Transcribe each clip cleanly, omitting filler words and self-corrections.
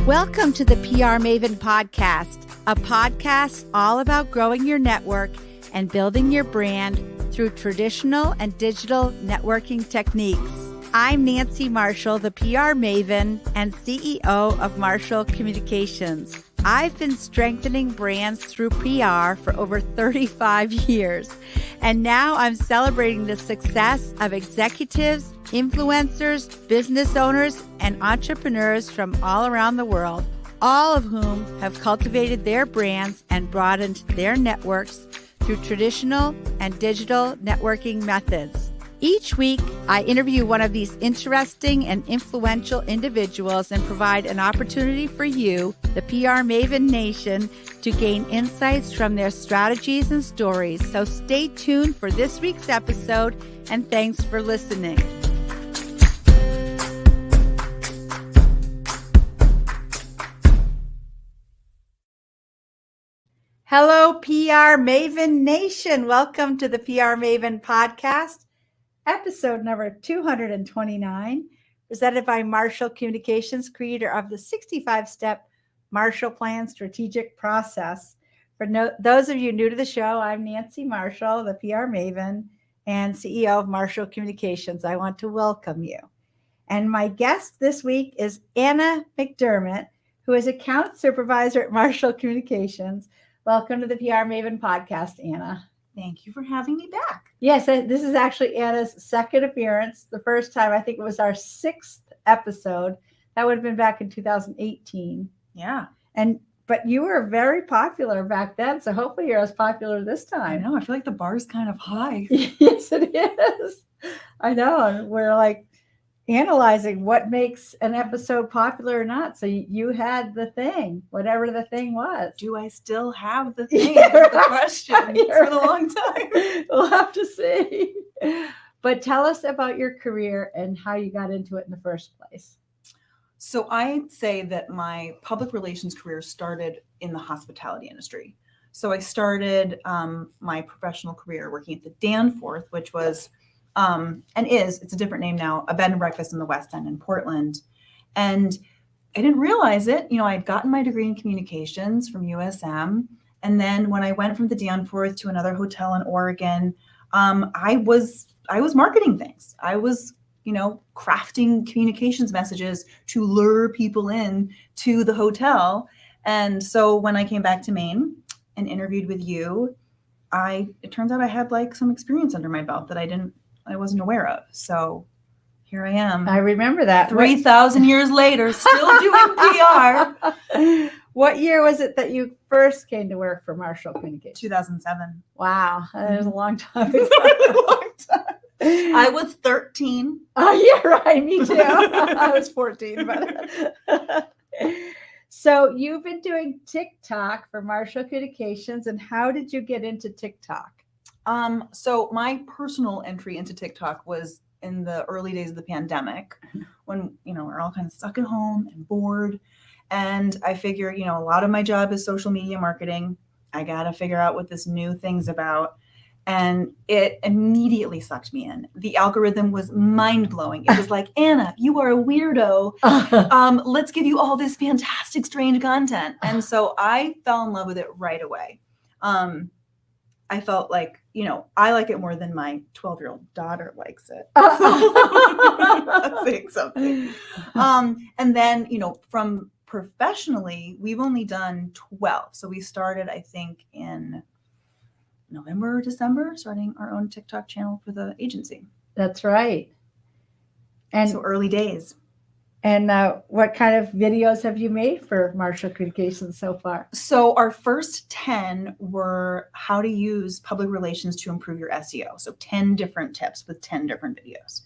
Welcome to the PR Maven Podcast, a podcast all about growing your network and building your brand through traditional and digital networking techniques. I'm Nancy Marshall, the PR Maven and CEO of Marshall Communications. I've been strengthening brands through PR for over 35 years, and now I'm celebrating the success of executives, influencers, business owners, and entrepreneurs from all around the world, all of whom have cultivated their brands and broadened their networks through traditional and digital networking methods. Each week, I interview one of these interesting and influential individuals and provide an opportunity for you, the PR Maven Nation, to gain insights from their strategies and stories. So stay tuned for this week's episode, and thanks for listening. Hello, PR Maven Nation. Welcome to the PR Maven Podcast. Episode number 229, presented by Marshall Communications, creator of the 65-step Marshall Plan strategic process. For those of you new to the show, I'm Nancy Marshall, the PR Maven and CEO of Marshall Communications. I want to welcome you. And my guest this week is Anna McDermott, who is account supervisor at Marshall Communications. Welcome to the PR Maven Podcast, Anna. Thank you for having me back. Yes, this is actually Anna's second appearance. The first time, I think it was our 6th episode. That would have been back in 2018. Yeah. But you were very popular back then, so hopefully you're as popular this time. I know. I feel like the bar's kind of high. Yes, it is. I know. And we're like analyzing what makes an episode popular or not. So you had the thing, whatever the thing was. Do I still have the thing? Yeah, right. The question. It's been a long time. We'll have to see. But tell us about your career and how you got into it in the first place. So I'd say that my public relations career started in the hospitality industry. So I started my professional career working at the Danforth, which was it's a different name now, a bed and breakfast in the West End in Portland. And I didn't realize it. You know, I'd gotten my degree in communications from USM. And then when I went from the Danforth to another hotel in Oregon, I was marketing things. I was, crafting communications messages to lure people in to the hotel. And so when I came back to Maine and interviewed with you, it turns out I had like some experience under my belt that I wasn't aware of. So here I am. I remember that. 3,000 years later, still doing PR. What year was it that you first came to work for Marshall Communications? 2007. Wow. That was a long time ago. A long time. I was 13. Oh, yeah, right. Me too. I was 14. But So you've been doing TikTok for Marshall Communications. And how did you get into TikTok? So my personal entry into TikTok was in the early days of the pandemic when, we're all kind of stuck at home and bored. And I figured, a lot of my job is social media marketing. I got to figure out what this new thing's about. And it immediately sucked me in. The algorithm was mind blowing. It was like, Anna, you are a weirdo. Let's give you all this fantastic, strange content. And so I fell in love with it right away. I felt like, I like it more than my 12-year-old daughter likes it. That's saying something. And then, from professionally, we've only done 12. So we started, I think, in November or December, starting our own TikTok channel for the agency. That's right. And so early days. And what kind of videos have you made for Marshall Communications so far? So our first 10 were how to use public relations to improve your SEO. So 10 different tips with 10 different videos.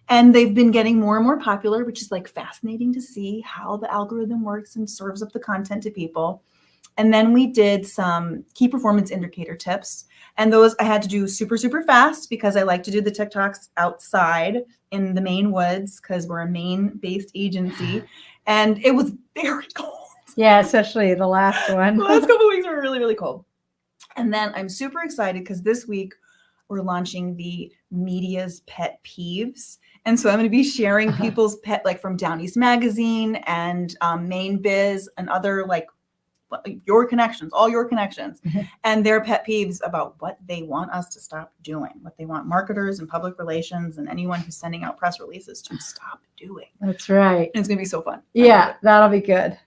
And they've been getting more and more popular, which is like fascinating to see how the algorithm works and serves up the content to people. And then we did some key performance indicator tips. And those I had to do super, super fast because I like to do the TikToks outside in the Maine woods because we're a Maine-based agency. And it was very cold. Yeah, especially the last one. The last couple of weeks were really, really cold. And then I'm super excited because this week we're launching the media's pet peeves. And so I'm going to be sharing people's pet, like from Down East Magazine and Main Biz and other like your connections, all your connections, and their pet peeves about what they want us to stop doing, what they want marketers and public relations and anyone who's sending out press releases to stop doing. That's right. And it's going to be so fun. Yeah, that'll be good.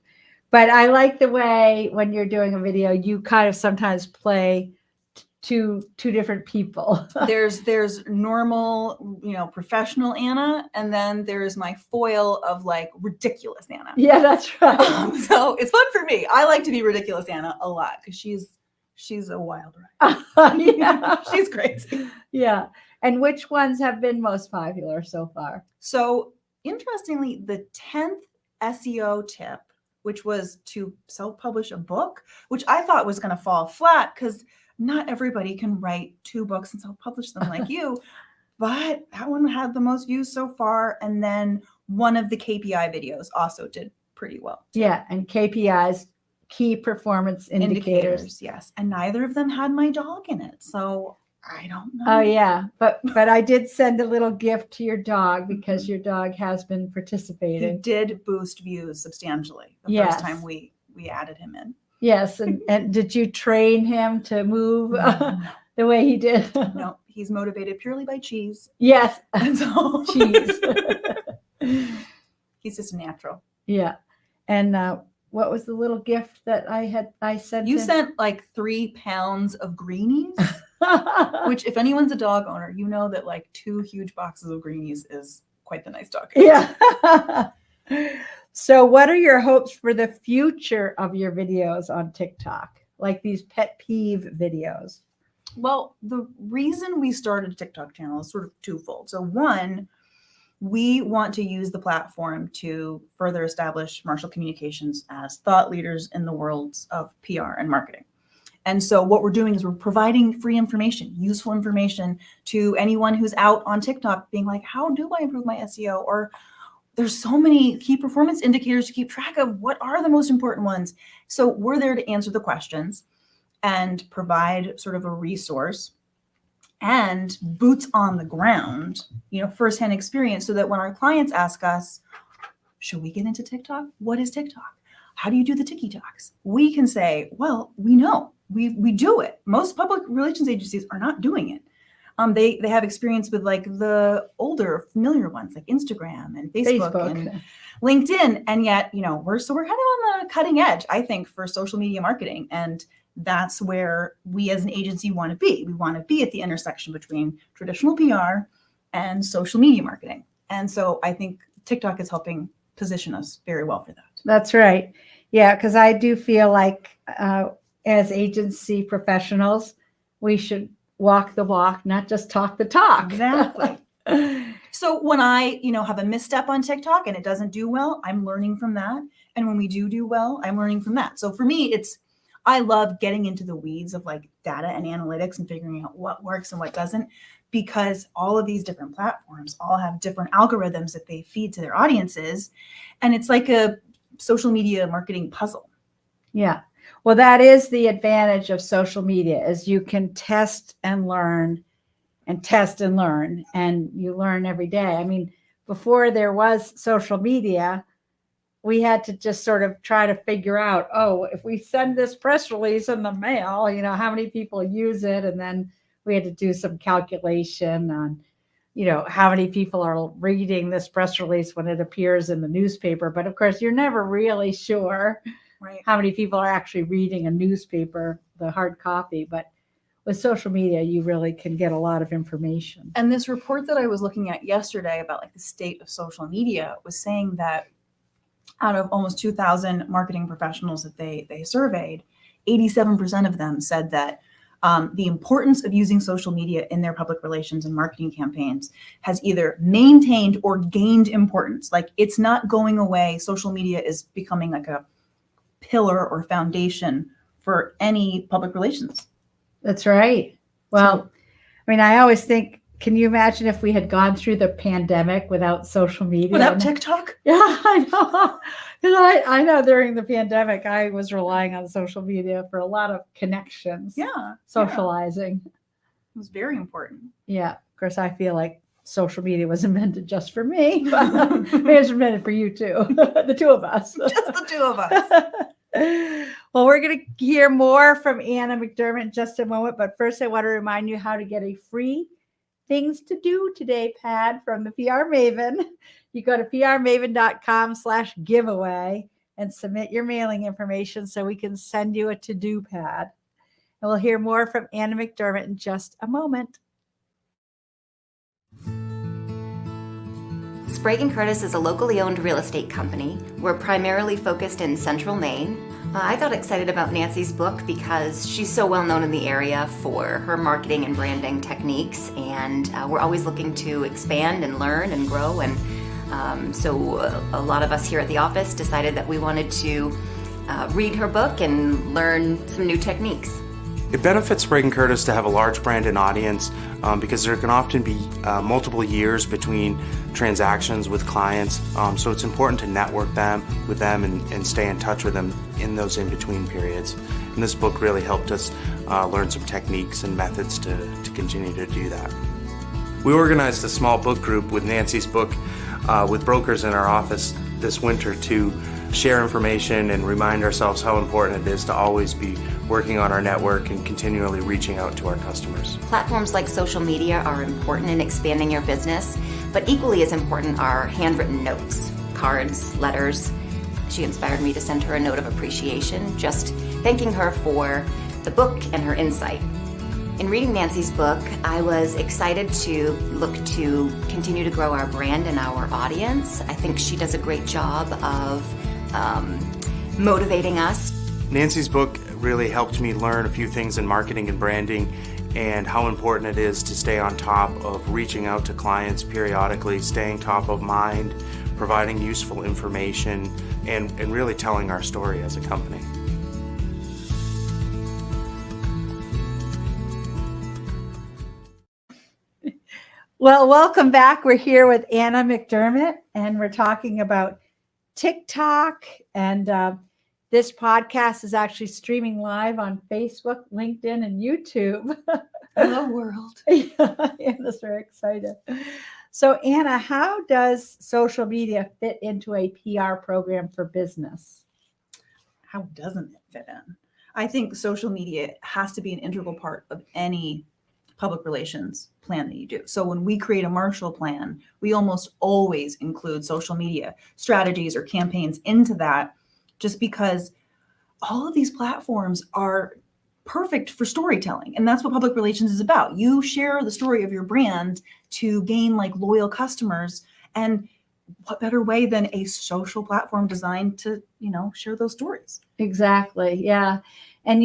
But I like the way when you're doing a video, you kind of sometimes play two different people. There's normal, professional Anna, and then there's my foil of like ridiculous Anna. Yeah, that's right. So it's fun for me. I like to be ridiculous Anna a lot because she's a wild ride. Yeah, she's crazy. Yeah. And which ones have been most popular so far? So interestingly, the 10th SEO tip, which was to self-publish a book, which I thought was going to fall flat because not everybody can write 2 books and self-publish them like you, but that one had the most views so far. And then one of the KPI videos also did pretty well. Yeah, and KPIs, key performance indicators. Yes, and neither of them had my dog in it, so I don't know. Oh yeah, but I did send a little gift to your dog because your dog has been participating. He did boost views substantially the first time we added him in. Yes, and did you train him to move the way he did? No, he's motivated purely by cheese. Yes, and so cheese. He's just a natural. Yeah, and what was the little gift that I sent? You sent like 3 pounds of greenies, which if anyone's a dog owner, you know that like 2 huge boxes of greenies is quite the nice dog. Yeah. So what are your hopes for the future of your videos on TikTok? Like these pet peeve videos? Well, the reason we started a TikTok channel is sort of twofold. So one, we want to use the platform to further establish Marshall Communications as thought leaders in the worlds of PR and marketing. And so what we're doing is we're providing free information, useful information to anyone who's out on TikTok being like, how do I improve my SEO? Or there's so many key performance indicators to keep track of. What are the most important ones? So we're there to answer the questions and provide sort of a resource and boots on the ground, firsthand experience, so that when our clients ask us, should we get into TikTok? What is TikTok? How do you do the TikToks? We can say, well, we know, we do it. Most public relations agencies are not doing it. They have experience with like the older familiar ones like Instagram and Facebook and LinkedIn. And yet, we're kind of on the cutting edge, I think, for social media marketing. And that's where we as an agency want to be. We want to be at the intersection between traditional PR and social media marketing. And so I think TikTok is helping position us very well for that. That's right. Yeah, because I do feel like as agency professionals, we should walk the walk, not just talk the talk. Exactly. So when I, have a misstep on TikTok and it doesn't do well, I'm learning from that. And when we do well, I'm learning from that. So for me, I love getting into the weeds of like data and analytics and figuring out what works and what doesn't, because all of these different platforms all have different algorithms that they feed to their audiences. And it's like a social media marketing puzzle. Yeah. Well, that is the advantage of social media, is you can test and learn and test and learn, and you learn every day. I mean, before there was social media, we had to just sort of try to figure out, if we send this press release in the mail, how many people use it? And then we had to do some calculation on, how many people are reading this press release when it appears in the newspaper. But of course, you're never really sure how many people are actually reading a newspaper, the hard copy. But with social media, you really can get a lot of information. And this report that I was looking at yesterday about like the state of social media was saying that out of almost 2,000 marketing professionals that they surveyed, 87% of them said that the importance of using social media in their public relations and marketing campaigns has either maintained or gained importance. Like, it's not going away. Social media is becoming like a pillar or foundation for any public relations. That's right. Well, I always think, can you imagine if we had gone through the pandemic without social media? Without TikTok? Yeah, I know. Because I know during the pandemic, I was relying on social media for a lot of connections. Yeah. Socializing. It was very important. Yeah. course, I feel like social media was invented just for me, but maybe it's invented for you too, the two of us. Just the two of us. Well, we're going to hear more from Anna McDermott in just a moment, but first I want to remind you how to get a free things to do today pad from the PR Maven. You go to prmaven.com/giveaway and submit your mailing information so we can send you a to-do pad. And we'll hear more from Anna McDermott in just a moment. Sprague & Curtis is a locally owned real estate company. We're primarily focused in central Maine. I got excited about Nancy's book because she's so well known in the area for her marketing and branding techniques, and we're always looking to expand and learn and grow. And so a lot of us here at the office decided that we wanted to read her book and learn some new techniques. It benefits Sprague & Curtis to have a large brand and audience because there can often be multiple years between transactions with clients. So it's important to network with them and stay in touch with them in those in-between periods. And this book really helped us learn some techniques and methods to continue to do that. We organized a small book group with Nancy's book with brokers in our office this winter to share information and remind ourselves how important it is to always be working on our network and continually reaching out to our customers. Platforms like social media are important in expanding your business, but equally as important are handwritten notes, cards, letters. She inspired me to send her a note of appreciation, just thanking her for the book and her insight. In reading Nancy's book, I was excited to look to continue to grow our brand and our audience. I think she does a great job of motivating us. Nancy's book really helped me learn a few things in marketing and branding and how important it is to stay on top of reaching out to clients periodically, staying top of mind, providing useful information, and really telling our story as a company. Well, welcome back. We're here with Anna McDermott, and we're talking about TikTok. And this podcast is actually streaming live on Facebook, LinkedIn, and YouTube. Hello, world. Anna's very excited. So, Anna, how does social media fit into a PR program for business? How doesn't it fit in? I think social media has to be an integral part of any public relations plan that you do. So when we create a Marshall Plan, we almost always include social media strategies or campaigns into that, just because all of these platforms are perfect for storytelling. And that's what public relations is about. You share the story of your brand to gain like loyal customers. And what better way than a social platform designed to, share those stories? Exactly. Yeah. And,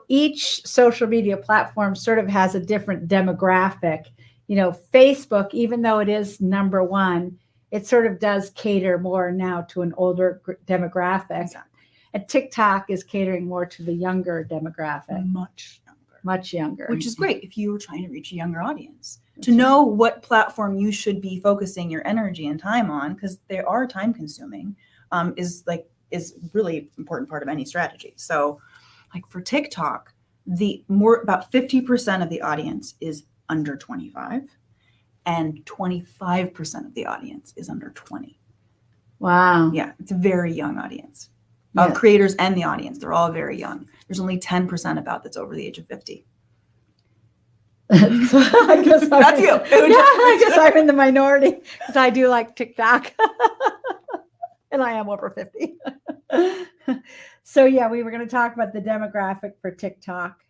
each social media platform sort of has a different demographic. Facebook, even though it is number one, it sort of does cater more now to an older demographic. Exactly. And TikTok is catering more to the younger demographic. Much younger. Which is great if you were trying to reach a younger audience. To know what platform you should be focusing your energy and time on, because they are time consuming, is really important part of any strategy. So like for TikTok, about 50% of the audience is under 25 and 25% of the audience is under 20. Wow. Yeah, it's a very young audience. Yeah. Creators and the audience, they're all very young. There's only 10% about that's over the age of 50. I guess That's you. I guess I'm in the minority because I do like TikTok. And I am over 50. So yeah, we were going to talk about the demographic for TikTok.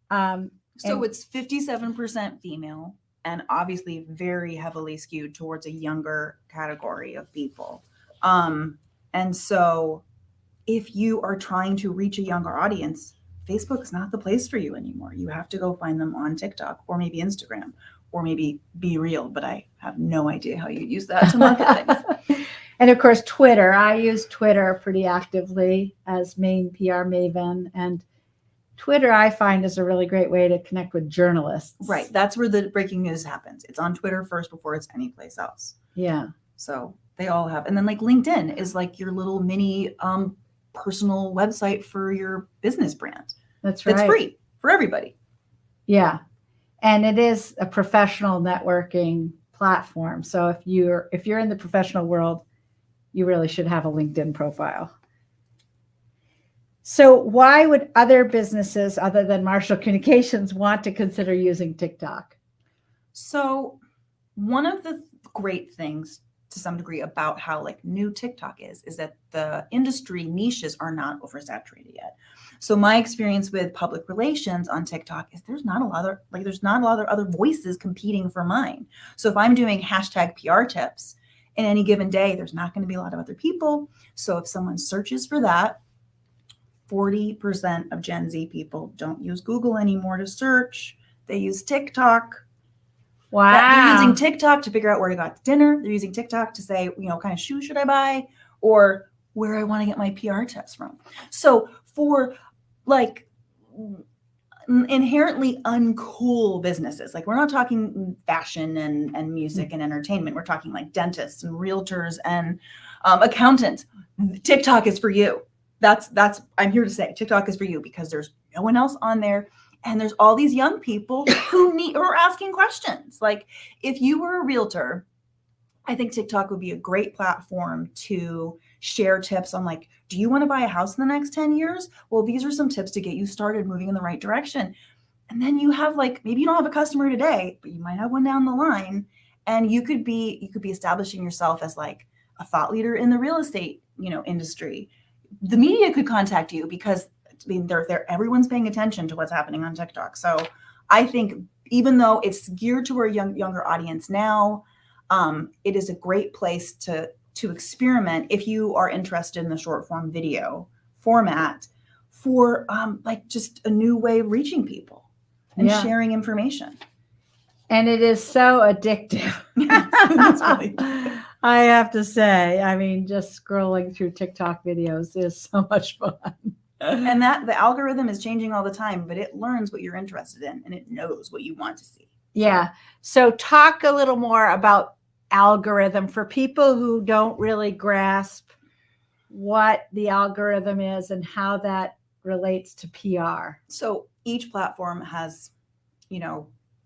So it's 57% female and obviously very heavily skewed towards a younger category of people. And so if you are trying to reach a younger audience, Facebook is not the place for you anymore. You have to go find them on TikTok or maybe Instagram or maybe Be Real, but I have no idea how you use that to market things. And of course, Twitter. I use Twitter pretty actively as main PR Maven. And Twitter, I find, is a really great way to connect with journalists. Right. That's where the breaking news happens. It's on Twitter first before it's anyplace else. Yeah. So they all have. And then like LinkedIn is like your little mini personal website for your business brand. That's right. That's free for everybody. Yeah. And it is a professional networking platform. So if you're in the professional world, you really should have a LinkedIn profile. So why would other businesses other than Marshall Communications want to consider using TikTok? So one of the great things to some degree about how like new TikTok is that the industry niches are not oversaturated yet. So my experience with public relations on TikTok is there's not a lot of other voices competing for mine. So if I'm doing hashtag PR tips in any given day, there's not going to be a lot of other people. So if someone searches for that, 40% of Gen Z people don't use Google anymore to search. They use TikTok. Wow. They're using TikTok to figure out where to go out to dinner. They're using TikTok to say, what kind of shoes should I buy, or where I want to get my PR tips from. So for like inherently uncool businesses, like we're not talking fashion and music and entertainment. We're talking like dentists and realtors and accountants. TikTok is for you. That's I'm here to say TikTok is for you because there's no one else on there. And there's all these young people who are asking questions. Like if you were a realtor, I think TikTok would be a great platform to share tips on like, do you want to buy a house in the next 10 years? Well, these are some tips to get you started moving in the right direction. And then you have like, maybe you don't have a customer today, but you might have one down the line. And you could be establishing yourself as like a thought leader in the real estate, industry. The media could contact you because everyone's paying attention to what's happening on TikTok. So I think even though it's geared to a younger audience now, it is a great place to experiment if you are interested in the short form video format for like just a new way of reaching people and sharing information. And it is so addictive. That's really I have to say, I mean, just scrolling through TikTok videos is so much fun. And that the algorithm is changing all the time, but it learns what you're interested in and it knows what you want to see. Yeah. So talk a little more about algorithm for people who don't really grasp what the algorithm is and how that relates to PR. So each platform has,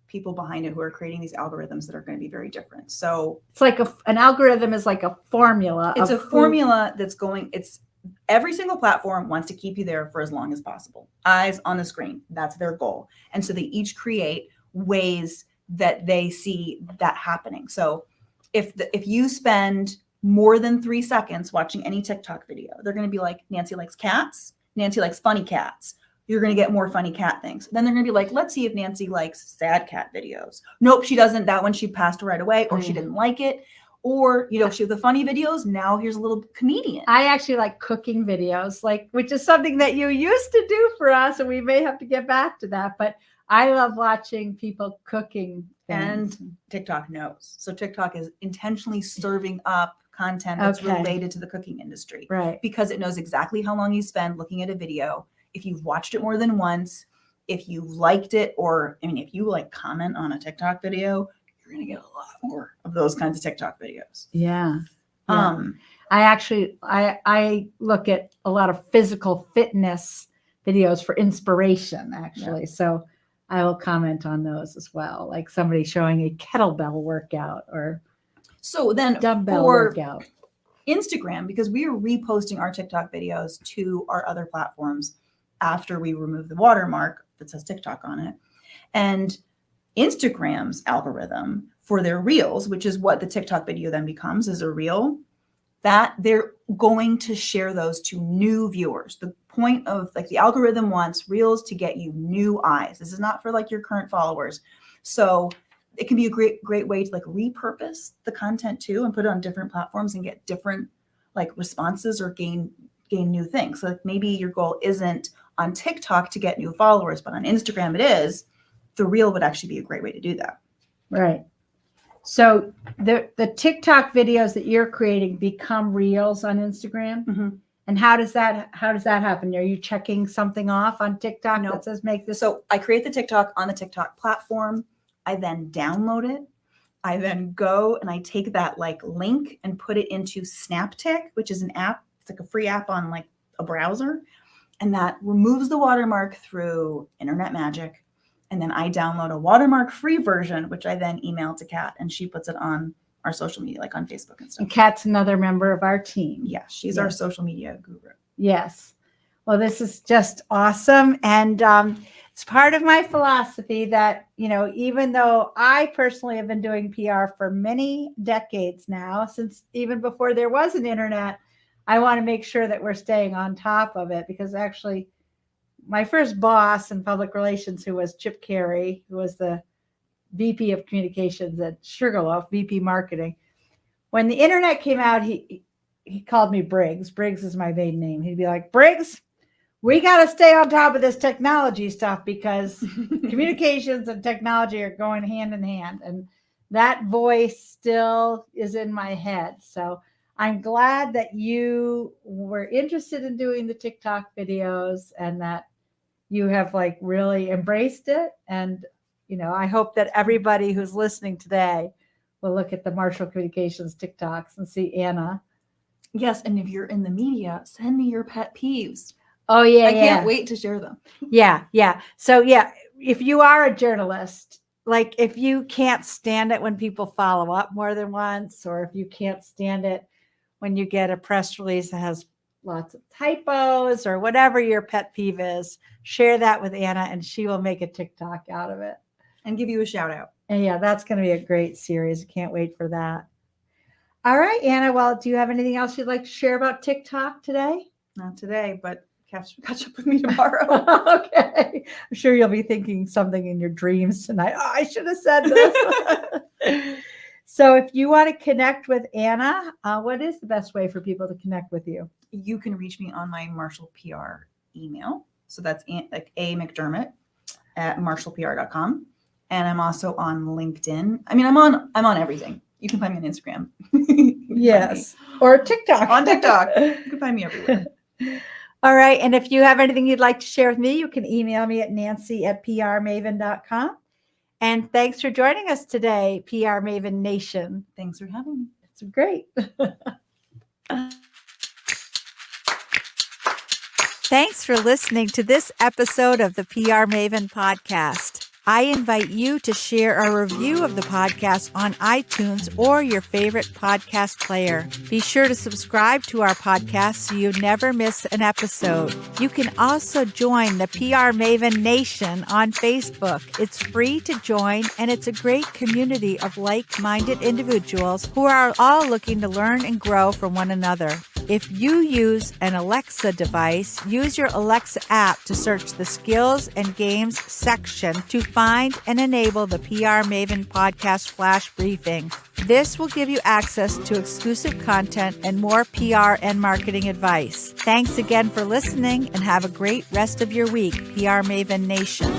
people behind it who are creating these algorithms that are going to be very different. So it's like an algorithm is like a formula. It's a formula that's every single platform wants to keep you there for as long as possible. Eyes on the screen. That's their goal. And so they each create ways that they see that happening. So if you spend more than 3 seconds watching any TikTok video, they're going to be like, Nancy likes cats. Nancy likes funny cats. You're going to get more funny cat things. Then they're going to be like, let's see if Nancy likes sad cat videos. Nope, she doesn't. That one she passed right away, or she didn't like it. Or, she have the funny videos. Now here's a little comedian. I actually like cooking videos, which is something that you used to do for us. And we may have to get back to that. But I love watching people cooking things. And TikTok knows. So TikTok is intentionally serving up content that's related to the cooking industry. Right. Because it knows exactly how long you spend looking at a video. If you've watched it more than once, if you liked it, if you comment on a TikTok video, you're going to get a lot more of those kinds of TikTok videos. Yeah. I look at a lot of physical fitness videos for inspiration, actually. Yeah. So I will comment on those as well. Like somebody showing a kettlebell workout or dumbbell workout. Instagram, because we are reposting our TikTok videos to our other platforms after we remove the watermark that says TikTok on it. And Instagram's algorithm for their reels, which is what the TikTok video then becomes, is a reel, that they're going to share those to new viewers. The point of the algorithm wants reels to get you new eyes. This is not for your current followers. So it can be a great way to repurpose the content too and put it on different platforms and get different responses or gain new things. So maybe your goal isn't on TikTok to get new followers, but on Instagram it is. The reel would actually be a great way to do that. Right. So the TikTok videos that you're creating become reels on Instagram. Mm-hmm. And how does that happen? Are you checking something off on TikTok that says make this? So I create the TikTok on the TikTok platform. I then download it. I then go and I take that link and put it into SnapTik, which is an app. It's a free app on a browser. And that removes the watermark through internet magic. And then I download a watermark-free version, which I then email to Kat, and she puts it on our social media, like on Facebook and stuff. And Kat's another member of our team. Yeah, she's our social media guru. Yes. Well, this is just awesome. And it's part of my philosophy that, even though I personally have been doing PR for many decades now, since even before there was an internet, I want to make sure that we're staying on top of it, because actually my first boss in public relations, who was Chip Carey, who was the VP of communications at Sugarloaf, VP marketing, when the internet came out, he called me Briggs. Briggs is my maiden name. He'd be like, Briggs, we got to stay on top of this technology stuff, because communications and technology are going hand in hand. And that voice still is in my head. So I'm glad that you were interested in doing the TikTok videos and that you have really embraced it. And, I hope that everybody who's listening today will look at the Marshall Communications TikToks and see Anna. Yes. And if you're in the media, send me your pet peeves. Oh, yeah. I can't wait to share them. Yeah. So, if you are a journalist, if you can't stand it when people follow up more than once, or if you can't stand it when you get a press release that has lots of typos or whatever your pet peeve is, share that with Anna and she will make a TikTok out of it. And give you a shout out. And that's going to be a great series. I can't wait for that. All right, Anna. Well, do you have anything else you'd like to share about TikTok today? Not today, but catch up with me tomorrow. Okay. I'm sure you'll be thinking something in your dreams tonight. Oh, I should have said this. So if you want to connect with Anna, what is the best way for people to connect with you? You can reach me on my Marshall PR email. So that's A McDermott at marshallpr.com. And I'm also on LinkedIn. I mean, I'm on everything. You can find me on Instagram. Yes. Or TikTok. On TikTok. You can find me everywhere. All right. And if you have anything you'd like to share with me, you can email me at nancy@prmaven.com. And thanks for joining us today, PR Maven Nation. Thanks for having me. It's great. Thanks for listening to this episode of the PR Maven Podcast. I invite you to share a review of the podcast on iTunes or your favorite podcast player. Be sure to subscribe to our podcast so you never miss an episode. You can also join the PR Maven Nation on Facebook. It's free to join, and it's a great community of like-minded individuals who are all looking to learn and grow from one another. If you use an Alexa device, use your Alexa app to search the skills and games section to find and enable the PR Maven Podcast Flash Briefing. This will give you access to exclusive content and more PR and marketing advice. Thanks again for listening, and have a great rest of your week, PR Maven Nation.